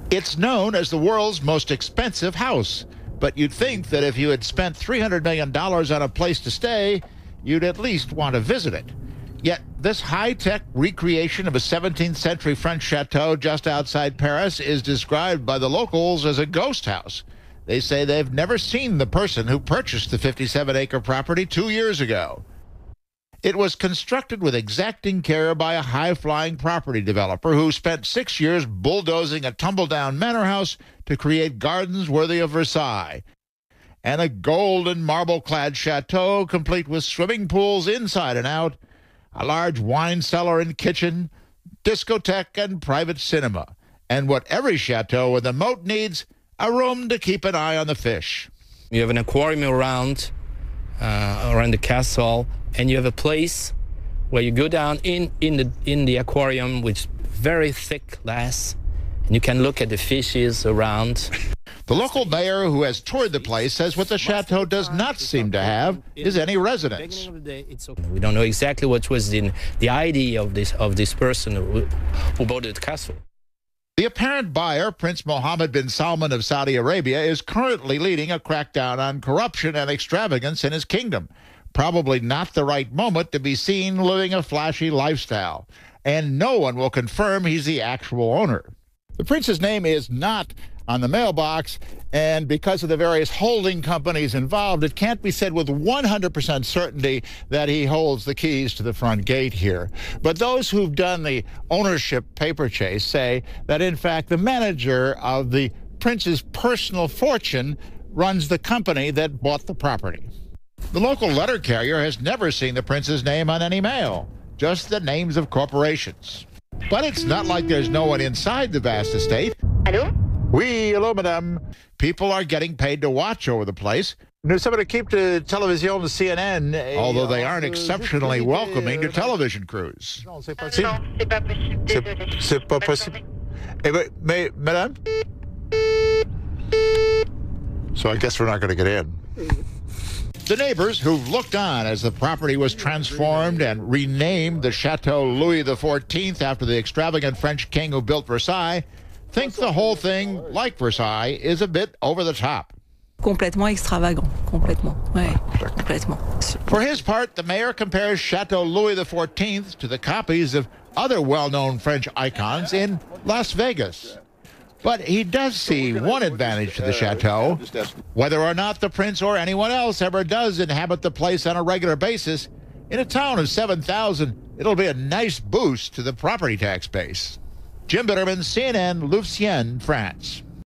It's known as the world's most expensive house, but you'd think that if you had spent $300 million on a place to stay, you'd at least want to visit it. Yet this high-tech recreation of a 17th century French chateau just outside Paris is described by the locals as a ghost house. They say they've never seen the person who purchased the 57-acre property 2 years ago. It was constructed with exacting care by a high-flying property developer who spent 6 years bulldozing a tumble-down manor house to create gardens worthy of Versailles, and a gold and marble-clad chateau complete with swimming pools inside and out, a large wine cellar and kitchen, discotheque and private cinema, and what every chateau with a moat needs, a room to keep an eye on the fish. You have an aquarium around the castle, and you have a place where you go down in the aquarium with very thick glass, and you can look at the fishes around. The local mayor who has toured the place says what the chateau does not seem to have is any residence. We don't know exactly what was the idea of this person who bought the castle. The apparent buyer, Prince Mohammed bin Salman of Saudi Arabia, is currently leading a crackdown on corruption and extravagance in his kingdom. Probably not the right moment to be seen living a flashy lifestyle. And no one will confirm he's the actual owner. The prince's name is not on the mailbox, and because of the various holding companies involved, it can't be said with 100% certainty that he holds the keys to the front gate here. But those who've done the ownership paper chase say that, in fact, the manager of the prince's personal fortune runs the company that bought the property. The local letter carrier has never seen the prince's name on any mail, just the names of corporations. But it's not like there's no one inside the vast estate. Allô? Oui, hello, madame. People are getting paid to watch over the place. Nous sommes l'équipe de télévision de CNN, although they aren't exceptionally welcoming to television crews. Non, c'est pas possible, désolé. C'est pas possible. Mais, madame? So I guess we're not going to get in. The neighbors, who've looked on as the property was transformed and renamed the Chateau Louis XIV after the extravagant French king who built Versailles, think the whole thing, like Versailles, is a bit over the top. Complètement extravagant, complètement, ouais, complètement. For his part, the mayor compares Chateau Louis XIV to the copies of other well-known French icons in Las Vegas. But he does see one advantage to the chateau. Whether or not the prince or anyone else ever does inhabit the place on a regular basis, in a town of 7,000, it'll be a nice boost to the property tax base. Jim Bitterman, CNN, Louvciennes, France.